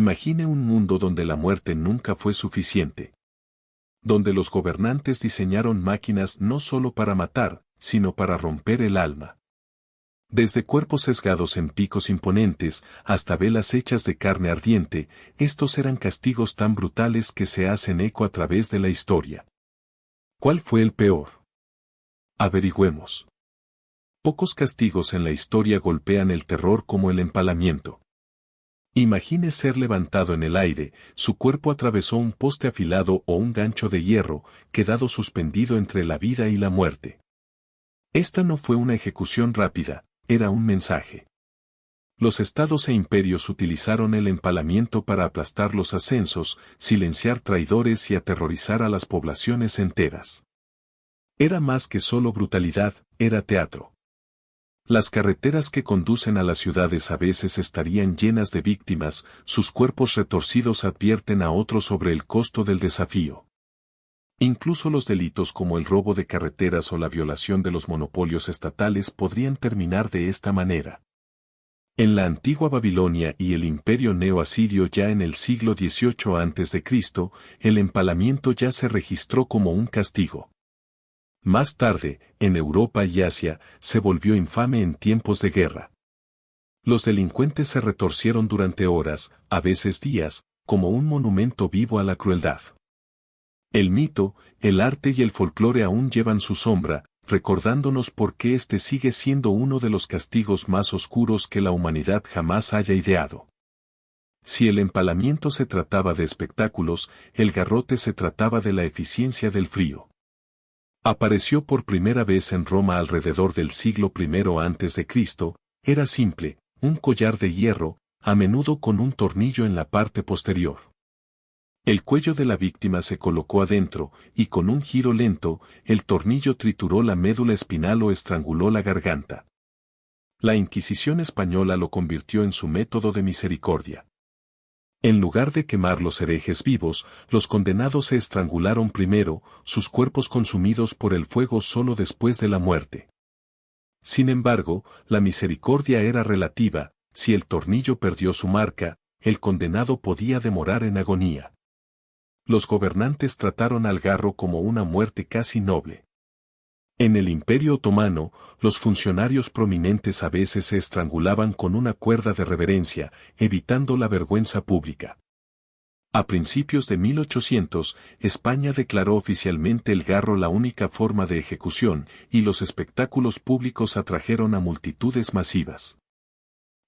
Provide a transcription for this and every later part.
Imagine un mundo donde la muerte nunca fue suficiente. Donde los gobernantes diseñaron máquinas no solo para matar, sino para romper el alma. Desde cuerpos sesgados en picos imponentes, hasta velas hechas de carne ardiente, estos eran castigos tan brutales que se hacen eco a través de la historia. ¿Cuál fue el peor? Averigüemos. Pocos castigos en la historia golpean el terror como el empalamiento. Imagine ser levantado en el aire, su cuerpo atravesó un poste afilado o un gancho de hierro, quedado suspendido entre la vida y la muerte. Esta no fue una ejecución rápida, era un mensaje. Los estados e imperios utilizaron el empalamiento para aplastar los ascensos, silenciar traidores y aterrorizar a las poblaciones enteras. Era más que solo brutalidad, era teatro. Las carreteras que conducen a las ciudades a veces estarían llenas de víctimas, sus cuerpos retorcidos advierten a otros sobre el costo del desafío. Incluso los delitos como el robo de carreteras o la violación de los monopolios estatales podrían terminar de esta manera. En la antigua Babilonia y el imperio neo-asirio ya en el siglo XVIII a.C., el empalamiento ya se registró como un castigo. Más tarde, en Europa y Asia, se volvió infame en tiempos de guerra. Los delincuentes se retorcieron durante horas, a veces días, como un monumento vivo a la crueldad. El mito, el arte y el folclore aún llevan su sombra, recordándonos por qué este sigue siendo uno de los castigos más oscuros que la humanidad jamás haya ideado. Si el empalamiento se trataba de espectáculos, el garrote se trataba de la eficiencia del frío. Apareció por primera vez en Roma alrededor del siglo I a.C., era simple, un collar de hierro, a menudo con un tornillo en la parte posterior. El cuello de la víctima se colocó adentro, y con un giro lento, el tornillo trituró la médula espinal o estranguló la garganta. La Inquisición española lo convirtió en su método de misericordia. En lugar de quemar los herejes vivos, los condenados se estrangularon primero, sus cuerpos consumidos por el fuego solo después de la muerte. Sin embargo, la misericordia era relativa, si el tornillo perdió su marca, el condenado podía demorar en agonía. Los gobernantes trataron al garro como una muerte casi noble. En el Imperio Otomano, los funcionarios prominentes a veces se estrangulaban con una cuerda de reverencia, evitando la vergüenza pública. A principios de 1800, España declaró oficialmente el garro la única forma de ejecución, y los espectáculos públicos atrajeron a multitudes masivas.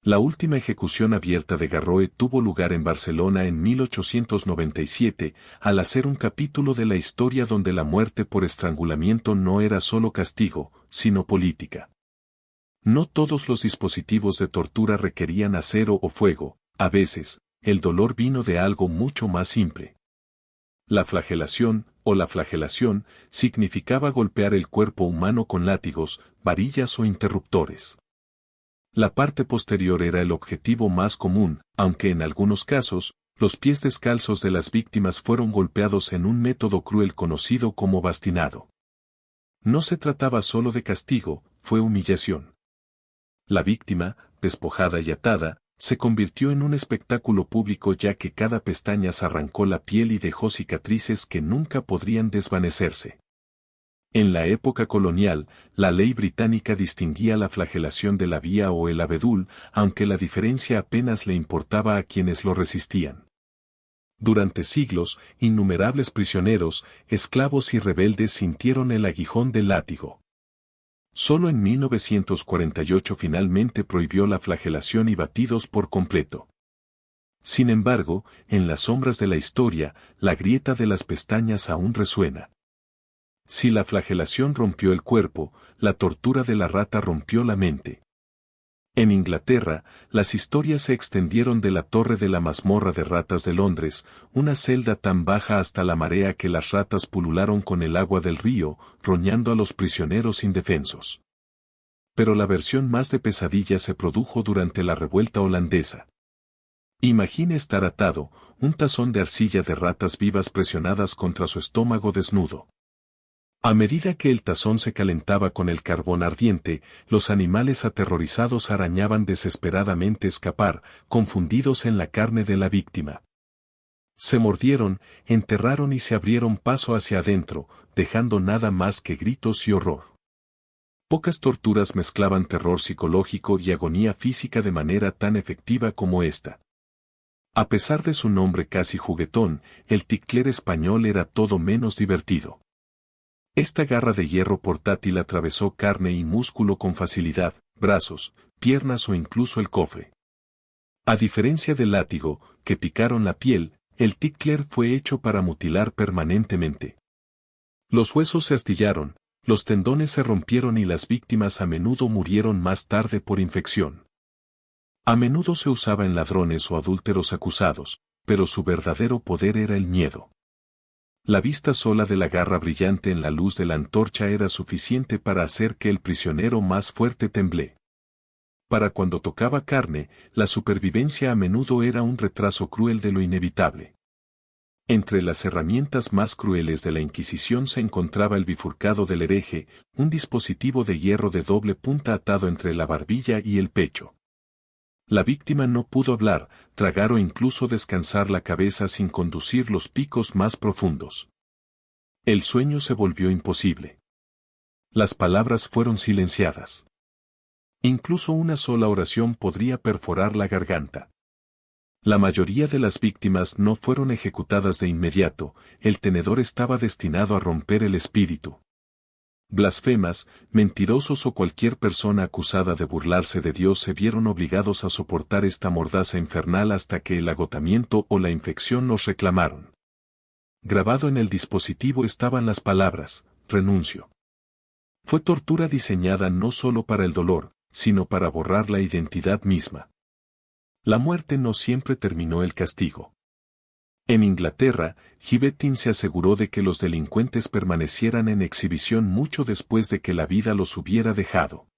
La última ejecución abierta de Garrote tuvo lugar en Barcelona en 1897, al hacer un capítulo de la historia donde la muerte por estrangulamiento no era solo castigo, sino política. No todos los dispositivos de tortura requerían acero o fuego, a veces, el dolor vino de algo mucho más simple. La flagelación, o la flagelación, significaba golpear el cuerpo humano con látigos, varillas o interruptores. La parte posterior era el objetivo más común, aunque en algunos casos, los pies descalzos de las víctimas fueron golpeados en un método cruel conocido como bastinado. No se trataba solo de castigo, fue humillación. La víctima, despojada y atada, se convirtió en un espectáculo público ya que cada pestaña se arrancó la piel y dejó cicatrices que nunca podrían desvanecerse. En la época colonial, la ley británica distinguía la flagelación de la vía o el abedul, aunque la diferencia apenas le importaba a quienes lo resistían. Durante siglos, innumerables prisioneros, esclavos y rebeldes sintieron el aguijón del látigo. Solo en 1948 finalmente prohibió la flagelación y batidos por completo. Sin embargo, en las sombras de la historia, la grieta de las pestañas aún resuena. Si la flagelación rompió el cuerpo, la tortura de la rata rompió la mente. En Inglaterra, las historias se extendieron de la torre de la mazmorra de ratas de Londres, una celda tan baja hasta la marea que las ratas pulularon con el agua del río, roñando a los prisioneros indefensos. Pero la versión más de pesadilla se produjo durante la revuelta holandesa. Imagine estar atado, un tazón de arcilla de ratas vivas presionadas contra su estómago desnudo. A medida que el tazón se calentaba con el carbón ardiente, los animales aterrorizados arañaban desesperadamente escapar, confundidos en la carne de la víctima. Se mordieron, enterraron y se abrieron paso hacia adentro, dejando nada más que gritos y horror. Pocas torturas mezclaban terror psicológico y agonía física de manera tan efectiva como esta. A pesar de su nombre casi juguetón, el Ticler español era todo menos divertido. Esta garra de hierro portátil atravesó carne y músculo con facilidad, brazos, piernas o incluso el cofre. A diferencia del látigo, que picaron la piel, el Ticler fue hecho para mutilar permanentemente. Los huesos se astillaron, los tendones se rompieron y las víctimas a menudo murieron más tarde por infección. A menudo se usaba en ladrones o adúlteros acusados, pero su verdadero poder era el miedo. La vista sola de la garra brillante en la luz de la antorcha era suficiente para hacer que el prisionero más fuerte temblé. Para cuando tocaba carne, la supervivencia a menudo era un retraso cruel de lo inevitable. Entre las herramientas más crueles de la Inquisición se encontraba el bifurcado del hereje, un dispositivo de hierro de doble punta atado entre la barbilla y el pecho. La víctima no pudo hablar, tragar o incluso descansar la cabeza sin conducir los picos más profundos. El sueño se volvió imposible. Las palabras fueron silenciadas. Incluso una sola oración podría perforar la garganta. La mayoría de las víctimas no fueron ejecutadas de inmediato, el tenedor estaba destinado a romper el espíritu. Blasfemas, mentirosos o cualquier persona acusada de burlarse de Dios se vieron obligados a soportar esta mordaza infernal hasta que el agotamiento o la infección los reclamaron. Grabado en el dispositivo estaban las palabras, renuncio. Fue tortura diseñada no solo para el dolor, sino para borrar la identidad misma. La muerte no siempre terminó el castigo. En Inglaterra, Gibettin se aseguró de que los delincuentes permanecieran en exhibición mucho después de que la vida los hubiera dejado.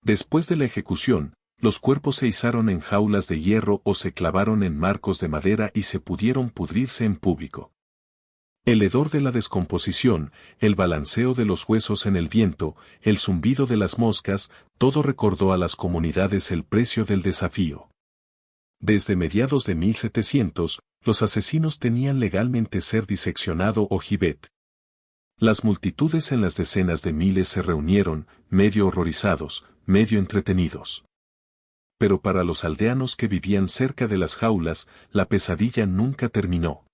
Después de la ejecución, los cuerpos se izaron en jaulas de hierro o se clavaron en marcos de madera y se pudieron pudrirse en público. El hedor de la descomposición, el balanceo de los huesos en el viento, el zumbido de las moscas, todo recordó a las comunidades el precio del desafío. Desde mediados de 1700, los asesinos tenían legalmente ser diseccionado o gibet. Las multitudes en las decenas de miles se reunieron, medio horrorizados, medio entretenidos. Pero para los aldeanos que vivían cerca de las jaulas, la pesadilla nunca terminó.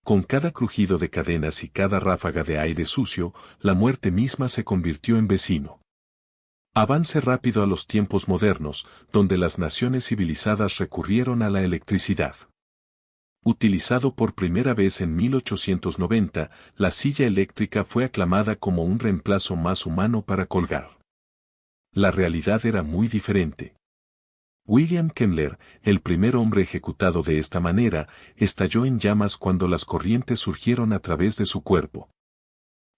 Con cada crujido de cadenas y cada ráfaga de aire sucio, la muerte misma se convirtió en vecino. Avance rápido a los tiempos modernos, donde las naciones civilizadas recurrieron a la electricidad. Utilizado por primera vez en 1890, la silla eléctrica fue aclamada como un reemplazo más humano para colgar. La realidad era muy diferente. William Kemmler, el primer hombre ejecutado de esta manera, estalló en llamas cuando las corrientes surgieron a través de su cuerpo.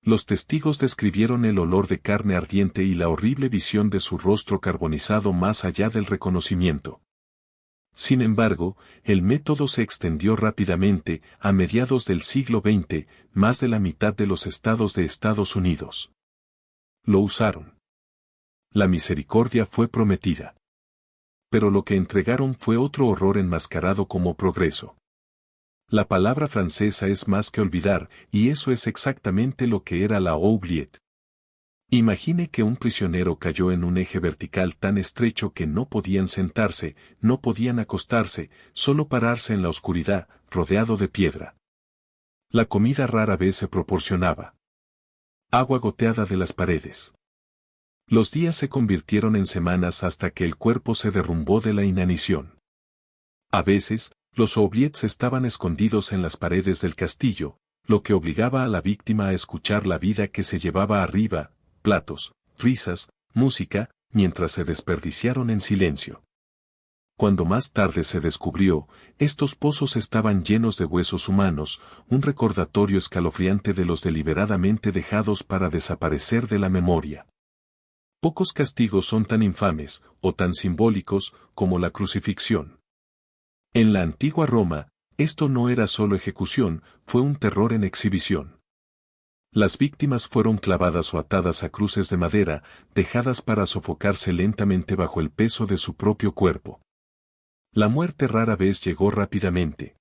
Los testigos describieron el olor de carne ardiente y la horrible visión de su rostro carbonizado más allá del reconocimiento. Sin embargo, el método se extendió rápidamente. A mediados del siglo XX, más de la mitad de los estados de Estados Unidos lo usaron. La misericordia fue prometida. Pero lo que entregaron fue otro horror enmascarado como progreso. La palabra francesa es más que olvidar, y eso es exactamente lo que era la oubliette. Imagine que un prisionero cayó en un eje vertical tan estrecho que no podían sentarse, no podían acostarse, solo pararse en la oscuridad, rodeado de piedra. La comida rara vez se proporcionaba. Agua goteada de las paredes. Los días se convirtieron en semanas hasta que el cuerpo se derrumbó de la inanición. A veces, los oubliettes estaban escondidos en las paredes del castillo, lo que obligaba a la víctima a escuchar la vida que se llevaba arriba, platos, risas, música, mientras se desperdiciaron en silencio. Cuando más tarde se descubrió, estos pozos estaban llenos de huesos humanos, un recordatorio escalofriante de los deliberadamente dejados para desaparecer de la memoria. Pocos castigos son tan infames, o tan simbólicos, como la crucifixión. En la antigua Roma, esto no era solo ejecución, fue un terror en exhibición. Las víctimas fueron clavadas o atadas a cruces de madera, dejadas para sofocarse lentamente bajo el peso de su propio cuerpo. La muerte rara vez llegó rápidamente.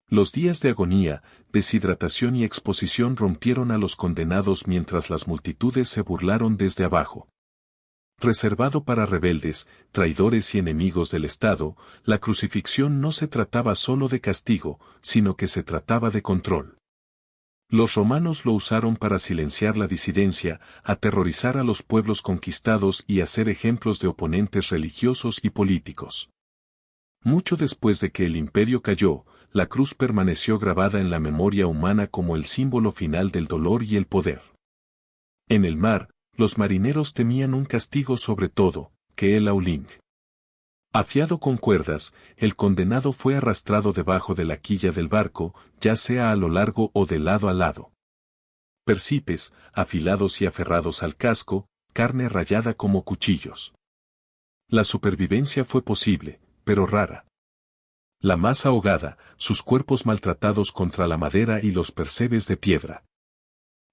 Los días de agonía, deshidratación y exposición rompieron a los condenados mientras las multitudes se burlaron desde abajo. Reservado para rebeldes, traidores y enemigos del Estado, la crucifixión no se trataba solo de castigo, sino que se trataba de control. Los romanos lo usaron para silenciar la disidencia, aterrorizar a los pueblos conquistados y hacer ejemplos de oponentes religiosos y políticos. Mucho después de que el imperio cayó, la cruz permaneció grabada en la memoria humana como el símbolo final del dolor y el poder. En el mar, los marineros temían un castigo sobre todo, que el auling. Afiado con cuerdas, el condenado fue arrastrado debajo de la quilla del barco, ya sea a lo largo o de lado a lado. Percipes, afilados y aferrados al casco, carne rayada como cuchillos. La supervivencia fue posible, pero rara. La masa ahogada, sus cuerpos maltratados contra la madera y los percebes de piedra.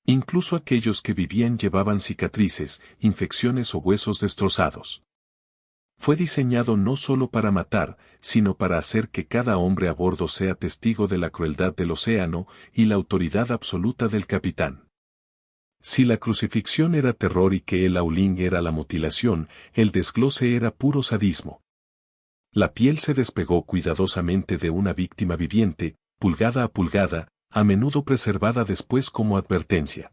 Incluso aquellos que vivían llevaban cicatrices, infecciones o huesos destrozados. Fue diseñado no solo para matar, sino para hacer que cada hombre a bordo sea testigo de la crueldad del océano y la autoridad absoluta del capitán. Si la crucifixión era terror y que el auling era la mutilación, el desglose era puro sadismo. La piel se despegó cuidadosamente de una víctima viviente, pulgada a pulgada, a menudo preservada después como advertencia.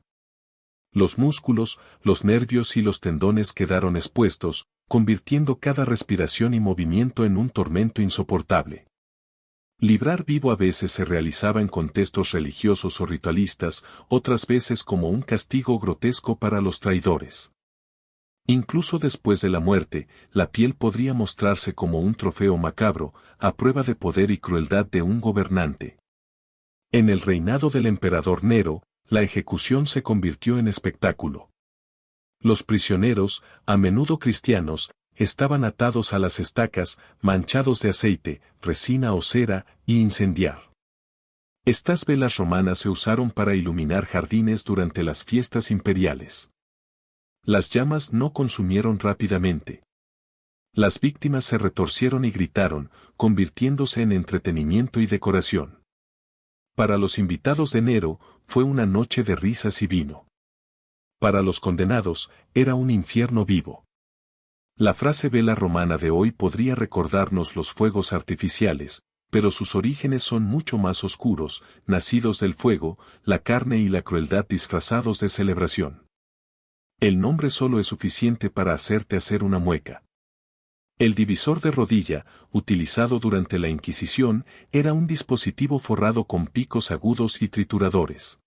Los músculos, los nervios y los tendones quedaron expuestos, convirtiendo cada respiración y movimiento en un tormento insoportable. Librar vivo a veces se realizaba en contextos religiosos o ritualistas, otras veces como un castigo grotesco para los traidores. Incluso después de la muerte, la piel podría mostrarse como un trofeo macabro, a prueba de poder y crueldad de un gobernante. En el reinado del emperador Nero, la ejecución se convirtió en espectáculo. Los prisioneros, a menudo cristianos, estaban atados a las estacas, manchados de aceite, resina o cera, y incendiar. Estas velas romanas se usaron para iluminar jardines durante las fiestas imperiales. Las llamas no consumieron rápidamente. Las víctimas se retorcieron y gritaron, convirtiéndose en entretenimiento y decoración. Para los invitados de Nero, fue una noche de risas y vino. Para los condenados, era un infierno vivo. La frase vela romana de hoy podría recordarnos los fuegos artificiales, pero sus orígenes son mucho más oscuros, nacidos del fuego, la carne y la crueldad disfrazados de celebración. El nombre solo es suficiente para hacerte hacer una mueca. El divisor de rodilla, utilizado durante la Inquisición, era un dispositivo forrado con picos agudos y trituradores.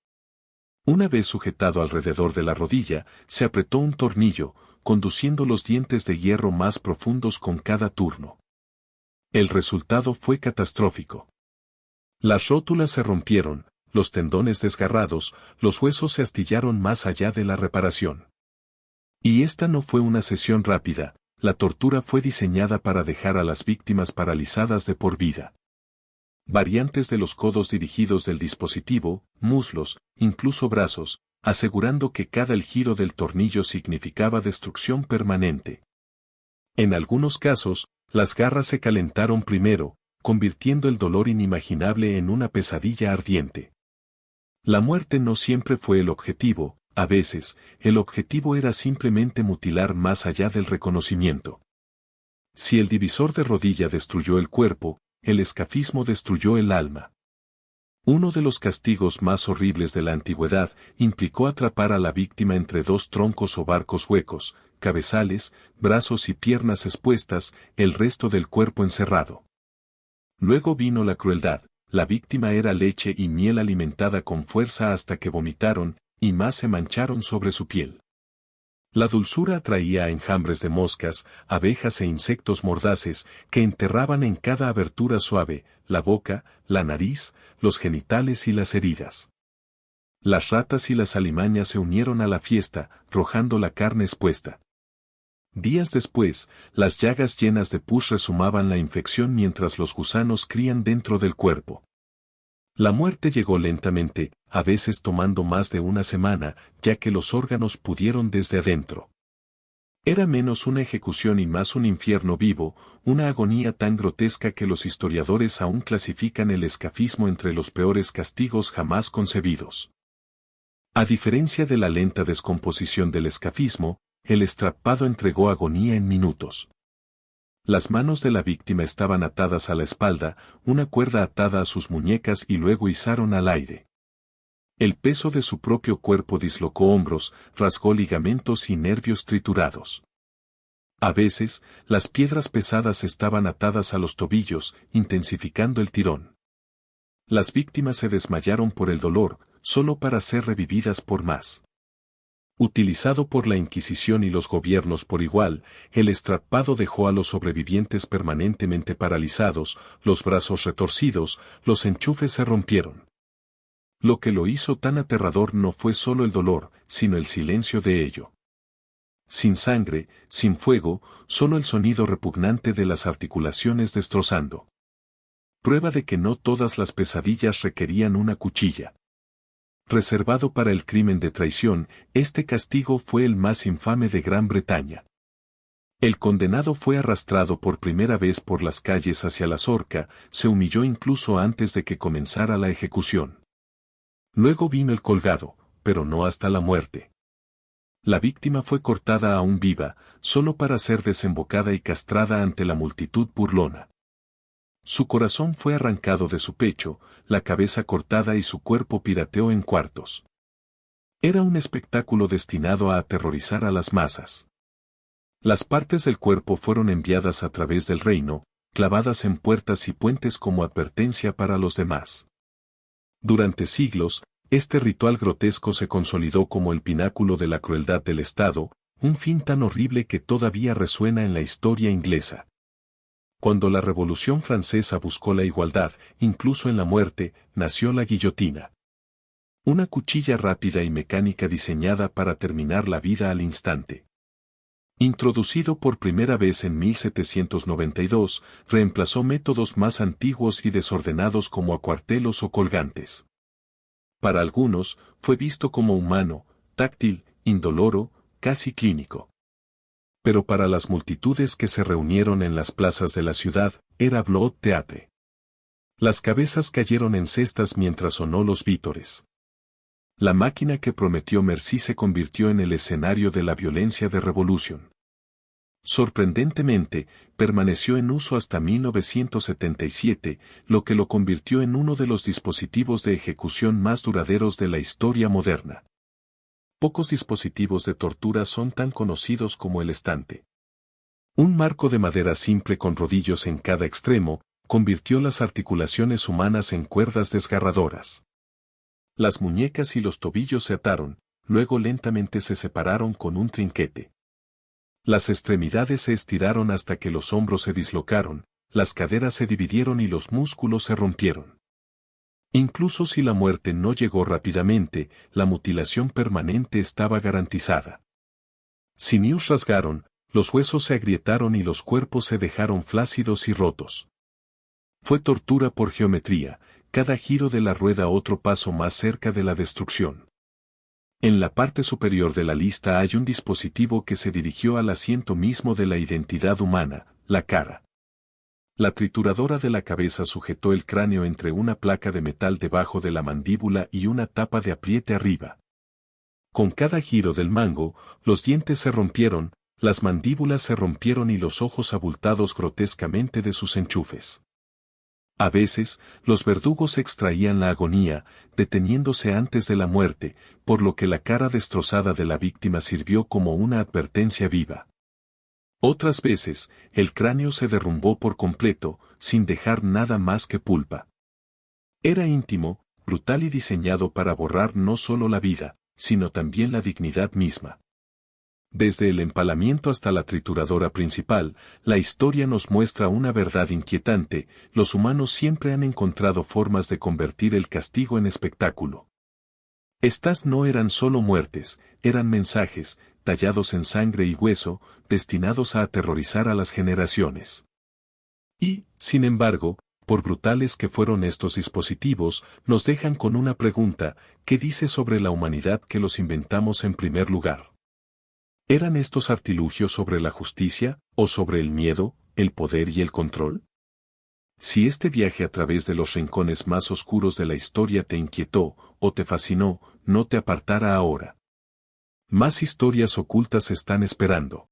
Una vez sujetado alrededor de la rodilla, se apretó un tornillo, conduciendo los dientes de hierro más profundos con cada turno. El resultado fue catastrófico. Las rótulas se rompieron, los tendones desgarrados, los huesos se astillaron más allá de la reparación. Y esta no fue una sesión rápida, la tortura fue diseñada para dejar a las víctimas paralizadas de por vida. Variantes de los codos dirigidos del dispositivo, muslos, incluso brazos, asegurando que cada giro del tornillo significaba destrucción permanente. En algunos casos, las garras se calentaron primero, convirtiendo el dolor inimaginable en una pesadilla ardiente. La muerte no siempre fue el objetivo. A veces, el objetivo era simplemente mutilar más allá del reconocimiento. Si el divisor de rodilla destruyó el cuerpo, el escafismo destruyó el alma. Uno de los castigos más horribles de la antigüedad implicó atrapar a la víctima entre dos troncos o barcos huecos, cabezales, brazos y piernas expuestas, el resto del cuerpo encerrado. Luego vino la crueldad, la víctima era leche y miel alimentada con fuerza hasta que vomitaron, y más se mancharon sobre su piel. La dulzura atraía a enjambres de moscas, abejas e insectos mordaces que enterraban en cada abertura suave, la boca, la nariz, los genitales y las heridas. Las ratas y las alimañas se unieron a la fiesta, rojando la carne expuesta. Días después, las llagas llenas de pus resumaban la infección mientras los gusanos crían dentro del cuerpo. La muerte llegó lentamente, a veces tomando más de una semana, ya que los órganos pudieron desde adentro. Era menos una ejecución y más un infierno vivo, una agonía tan grotesca que los historiadores aún clasifican el escafismo entre los peores castigos jamás concebidos. A diferencia de la lenta descomposición del escafismo, el estrapado entregó agonía en minutos. Las manos de la víctima estaban atadas a la espalda, una cuerda atada a sus muñecas y luego izaron al aire. El peso de su propio cuerpo dislocó hombros, rasgó ligamentos y nervios triturados. A veces, las piedras pesadas estaban atadas a los tobillos, intensificando el tirón. Las víctimas se desmayaron por el dolor, solo para ser revividas por más. Utilizado por la Inquisición y los gobiernos por igual, el estrapado dejó a los sobrevivientes permanentemente paralizados, los brazos retorcidos, los enchufes se rompieron. Lo que lo hizo tan aterrador no fue solo el dolor, sino el silencio de ello. Sin sangre, sin fuego, solo el sonido repugnante de las articulaciones destrozando. Prueba de que no todas las pesadillas requerían una cuchilla. Reservado para el crimen de traición, este castigo fue el más infame de Gran Bretaña. El condenado fue arrastrado por primera vez por las calles hacia la horca, se humilló incluso antes de que comenzara la ejecución. Luego vino el colgado, pero no hasta la muerte. La víctima fue cortada aún viva, solo para ser desembocada y castrada ante la multitud burlona. Su corazón fue arrancado de su pecho, la cabeza cortada y su cuerpo pirateó en cuartos. Era un espectáculo destinado a aterrorizar a las masas. Las partes del cuerpo fueron enviadas a través del reino, clavadas en puertas y puentes como advertencia para los demás. Durante siglos, este ritual grotesco se consolidó como el pináculo de la crueldad del Estado, un fin tan horrible que todavía resuena en la historia inglesa. Cuando la Revolución Francesa buscó la igualdad, incluso en la muerte, nació la guillotina. Una cuchilla rápida y mecánica diseñada para terminar la vida al instante. Introducido por primera vez en 1792, reemplazó métodos más antiguos y desordenados como acuartelos o colgantes. Para algunos, fue visto como humano, táctil, indoloro, casi clínico. Pero para las multitudes que se reunieron en las plazas de la ciudad, era blood theatre. Las cabezas cayeron en cestas mientras sonó los vítores. La máquina que prometió Merci se convirtió en el escenario de la violencia de revolución. Sorprendentemente, permaneció en uso hasta 1977, lo que lo convirtió en uno de los dispositivos de ejecución más duraderos de la historia moderna. Pocos dispositivos de tortura son tan conocidos como el estante. Un marco de madera simple con rodillos en cada extremo, convirtió las articulaciones humanas en cuerdas desgarradoras. Las muñecas y los tobillos se ataron, luego lentamente se separaron con un trinquete. Las extremidades se estiraron hasta que los hombros se dislocaron, las caderas se dividieron y los músculos se rompieron. Incluso si la muerte no llegó rápidamente, la mutilación permanente estaba garantizada. Sinews rasgaron, los huesos se agrietaron y los cuerpos se dejaron flácidos y rotos. Fue tortura por geometría, cada giro de la rueda otro paso más cerca de la destrucción. En la parte superior de la lista hay un dispositivo que se dirigió al asiento mismo de la identidad humana, la cara. La trituradora de la cabeza sujetó el cráneo entre una placa de metal debajo de la mandíbula y una tapa de apriete arriba. Con cada giro del mango, los dientes se rompieron, las mandíbulas se rompieron y los ojos abultados grotescamente de sus enchufes. A veces, los verdugos extraían la agonía, deteniéndose antes de la muerte, por lo que la cara destrozada de la víctima sirvió como una advertencia viva. Otras veces, el cráneo se derrumbó por completo, sin dejar nada más que pulpa. Era íntimo, brutal y diseñado para borrar no solo la vida, sino también la dignidad misma. Desde el empalamiento hasta la trituradora principal, la historia nos muestra una verdad inquietante: los humanos siempre han encontrado formas de convertir el castigo en espectáculo. Estas no eran solo muertes, eran mensajes, tallados en sangre y hueso, destinados a aterrorizar a las generaciones. Y, sin embargo, por brutales que fueron estos dispositivos, nos dejan con una pregunta: ¿qué dice sobre la humanidad que los inventamos en primer lugar? ¿Eran estos artilugios sobre la justicia, o sobre el miedo, el poder y el control? Si este viaje a través de los rincones más oscuros de la historia te inquietó, o te fascinó, no te apartará ahora. Más historias ocultas están esperando.